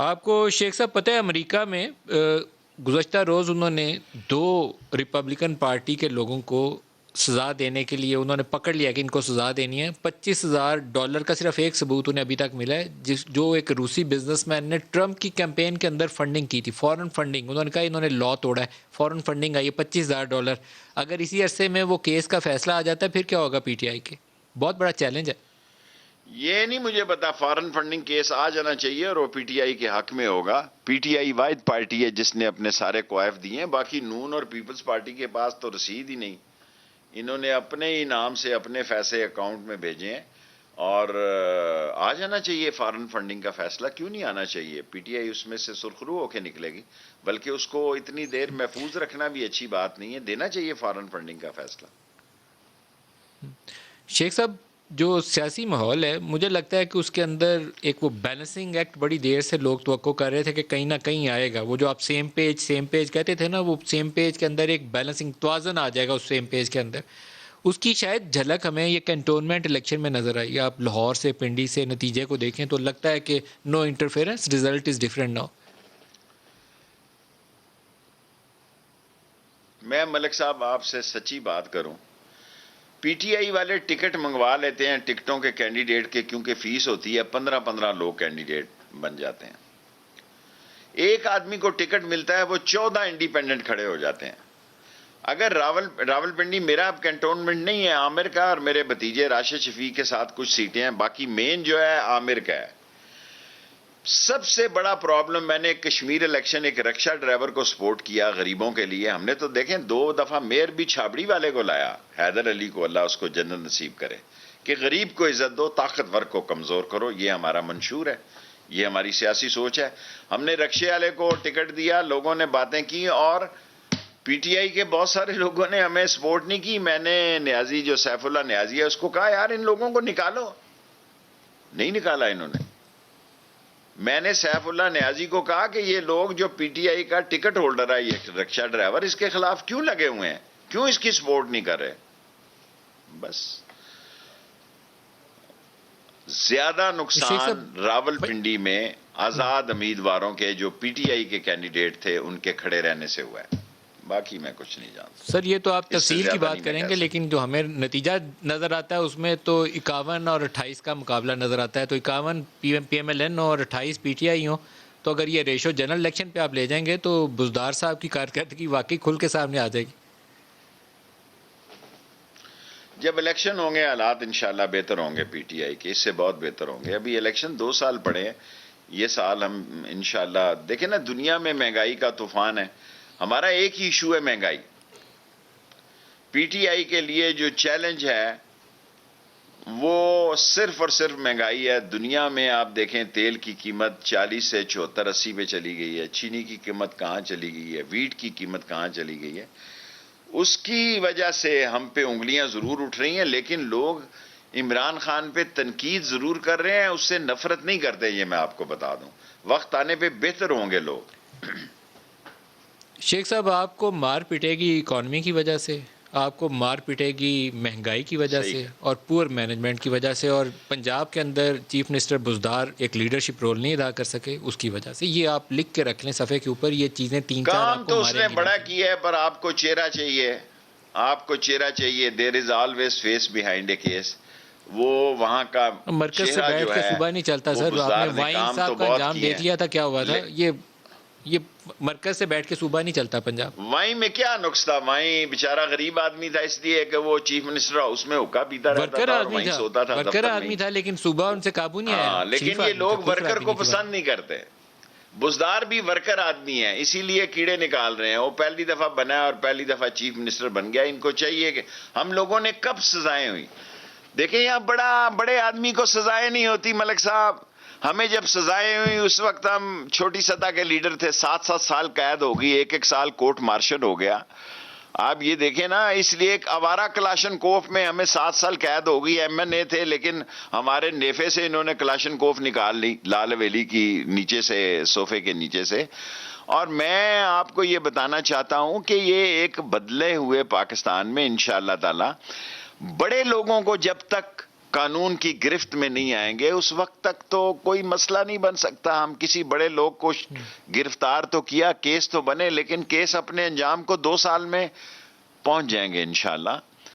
آپ کو شیخ صاحب پتہ ہے امریکہ میں گزشتہ روز انہوں نے 2 ریپبلکن پارٹی کے لوگوں کو سزا دینے کے لیے انہوں نے پکڑ لیا کہ ان کو سزا دینی ہے. $25,000 کا صرف ایک ثبوت انہیں ابھی تک ملا ہے جو ایک روسی بزنس مین نے ٹرمپ کی کیمپین کے اندر فنڈنگ کی تھی, فورن فنڈنگ. انہوں نے کہا انہوں نے لا توڑا ہے, فورن فنڈنگ آئی ہے $25,000. اگر اسی عرصے میں وہ کیس کا فیصلہ آ جاتا ہے پھر کیا ہوگا پی ٹی آئی کے؟ بہت بڑا چیلنج ہے. یہ نہیں مجھے پتا, فارن فنڈنگ کیس آ جانا چاہیے اور وہ پی ٹی آئی کے حق میں ہوگا. پی ٹی آئی واحد پارٹی ہے جس نے اپنے سارے کوائف دیے ہیں, باقی نون اور پیپلز پارٹی کے پاس تو رسید ہی نہیں. انہوں نے اپنے ہی نام سے اپنے پیسے اکاؤنٹ میں بھیجے ہیں اور آ جانا چاہیے فارن فنڈنگ کا فیصلہ. کیوں نہیں آنا چاہیے؟ پی ٹی آئی اس میں سے سرخرو ہو کے نکلے گی, بلکہ اس کو اتنی دیر محفوظ رکھنا بھی اچھی بات نہیں ہے. دینا چاہیے فارن فنڈنگ کا فیصلہ. شیخ صاحب جو سیاسی ماحول ہے مجھے لگتا ہے کہ اس کے اندر ایک وہ بیلنسنگ ایکٹ بڑی دیر سے لوگ توقع کر رہے تھے کہ کہیں نہ کہیں آئے گا. وہ جو آپ سیم پیج کہتے تھے نا, وہ سیم پیج کے اندر ایک بیلنسنگ توازن آ جائے گا اس سیم پیج کے اندر. اس کی شاید جھلک ہمیں یہ کنٹونمنٹ الیکشن میں نظر آئی. آپ لاہور سے پنڈی سے نتیجے کو دیکھیں تو لگتا ہے کہ no interference, result is different now. میں ملک صاحب آپ سے سچی بات کروں, پی ٹی آئی والے ٹکٹ منگوا لیتے ہیں ٹکٹوں کے کینڈیڈیٹ کے, کیونکہ فیس ہوتی ہے 15 لوگ کینڈیڈیٹ بن جاتے ہیں. ایک آدمی کو ٹکٹ ملتا ہے, وہ 14 انڈیپینڈنٹ کھڑے ہو جاتے ہیں. اگر راول پنڈی میرا اب کنٹونمنٹ نہیں ہے, عامر کا اور میرے بھتیجے راشد شفیق کے ساتھ کچھ سیٹیں ہیں, باقی مین جو ہے عامر کا ہے. سب سے بڑا پرابلم, میں نے کشمیر الیکشن ایک رکشہ ڈرائیور کو سپورٹ کیا غریبوں کے لیے. ہم نے تو دیکھیں 2 دفعہ میئر بھی چھابڑی والے کو لایا, حیدر علی کو, اللہ اس کو جنت نصیب کرے, کہ غریب کو عزت دو, طاقتور کو کمزور کرو. یہ ہمارا منشور ہے, یہ ہماری سیاسی سوچ ہے. ہم نے رکشے والے کو ٹکٹ دیا, لوگوں نے باتیں کی, اور پی ٹی آئی کے بہت سارے لوگوں نے ہمیں سپورٹ نہیں کی. میں نے نیازی, جو سیف اللہ نیازی ہے, اس کو کہا یار ان لوگوں کو نکالو. نہیں نکالا انہوں نے. میں نے سیف اللہ نیازی کو کہا کہ یہ لوگ جو پی ٹی آئی کا ٹکٹ ہولڈر ہے, یہ رکشہ ڈرائیور, اس کے خلاف کیوں لگے ہوئے ہیں, کیوں اس کی سپورٹ نہیں کر رہے. بس زیادہ نقصان راول پنڈی میں آزاد امیدواروں کے, جو پی ٹی آئی کے کینڈیڈیٹ تھے, ان کے کھڑے رہنے سے ہوا ہے. باقی میں کچھ نہیں جانتا سر. یہ تو آپ تفصیل کی بات کریں گے, لیکن جو ہمیں نتیجہ نظر آتا ہے اس میں تو 51 اور 28 کا مقابلہ نظر آتا ہے. تو 51 پی ایم ایل این اور 28 پی ٹی آئی ہوں, تو اگر یہ ریشو جنرل الیکشن پہ آپ لے جائیں گے تو بزدار صاحب کی کارکردگی واقعی کھل کے سامنے آ جائے گی. جب الیکشن ہوں گے حالات انشاءاللہ بہتر ہوں گے پی ٹی آئی کے, اس سے بہت بہتر ہوں گے. ابھی الیکشن 2 سال پڑے ہیں, یہ سال ہم انشاءاللہ دیکھیں نا, دنیا میں مہنگائی کا طوفان ہے. ہمارا ایک ہی ایشو ہے مہنگائی. پی ٹی آئی کے لیے جو چیلنج ہے وہ صرف اور صرف مہنگائی ہے. دنیا میں آپ دیکھیں تیل کی قیمت 40 سے 74 80 پہ چلی گئی ہے, چینی کی قیمت کہاں چلی گئی ہے, ویٹ کی قیمت کہاں چلی گئی ہے. اس کی وجہ سے ہم پہ انگلیاں ضرور اٹھ رہی ہیں, لیکن لوگ عمران خان پہ تنقید ضرور کر رہے ہیں, اس سے نفرت نہیں کرتے. یہ میں آپ کو بتا دوں, وقت آنے پہ بہتر ہوں گے لوگ. شیخ صاحب آپ کو مار پٹے گی اکانومی کی وجہ سے, آپ کو مار پٹے گی مہنگائی کی وجہ صحیح سے اور پور مینجمنٹ کی وجہ سے, اور پنجاب کے اندر چیف منسٹر بزدار ایک لیڈرشپ رول نہیں ادا کر سکے اس کی وجہ سے. یہ آپ لکھ کے رکھ لیں صفحے کے اوپر, یہ چیزیں 3-4 کام آپ کو تو اس ماریں نے گی. بڑا کیا ہے, پر آپ کو چہرہ چاہیے, آپ کو چہرہ چاہیے. There is always face behind a case. وہ وہاں کا مرکز سے چہرہ بیٹھ جو کے ہے صوبہ نہیں چلتا وہ سر. آپ نے بزدار نے وائن کام تو صاحب کا بہت انجام کیے دیکھ لیا تھا کیا ہوا تھا. ہیں. یہ مرکز سے بیٹھ کے صوبہ نہیں چلتا پنجاب. وہیں میں کیا نقص تھا؟ وہیں بیچارہ غریب آدمی تھا, اس لیے کہ وہ چیف منسٹر اس میں حکا پیتا رہتا ورکر تھا اور آدمی وہیں تھا, سوتا تھا ورکر دفتر میں آدمی ہی. تھا, لیکن صوبہ ان سے قابو نہیں آیا. ہاں, لیکن شریف یہ آدمی تھا, لوگ کھوکھرا ورکر آدمی کو نہیں تھی پسند نہیں کرتے. بزدار بھی ورکر آدمی ہیں, اسی لیے کیڑے نکال رہے ہیں. وہ پہلی دفعہ بنا اور پہلی دفعہ چیف منسٹر بن گیا. ان کو چاہیے کہ ہم لوگوں نے کب سزائیں ہوئی دیکھیں, یہاں بڑے آدمی کو سزائیں نہیں ہوتی ملک صاحب. ہمیں جب سزائیں ہوئی اس وقت ہم چھوٹی سطح کے لیڈر تھے, 7 سال قید ہو گئی, 1 سال کورٹ مارشل ہو گیا. آپ یہ دیکھیں نا, اس لیے ایک آوارہ کلاشن کوف میں ہمیں 7 سال قید ہو گئی. ایم این اے تھے, لیکن ہمارے نیفے سے انہوں نے کلاشن کوف نکال لی لال ویلی کی نیچے سے, صوفے کے نیچے سے. اور میں آپ کو یہ بتانا چاہتا ہوں کہ یہ ایک بدلے ہوئے پاکستان میں انشاءاللہ تعالی بڑے لوگوں کو جب تک قانون کی گرفت میں نہیں آئیں گے اس وقت تک تو کوئی مسئلہ نہیں بن سکتا. ہم کسی بڑے لوگ کو گرفتار تو کیا, کیس تو بنے, لیکن کیس اپنے انجام کو 2 سال میں پہنچ جائیں گے انشاءاللہ.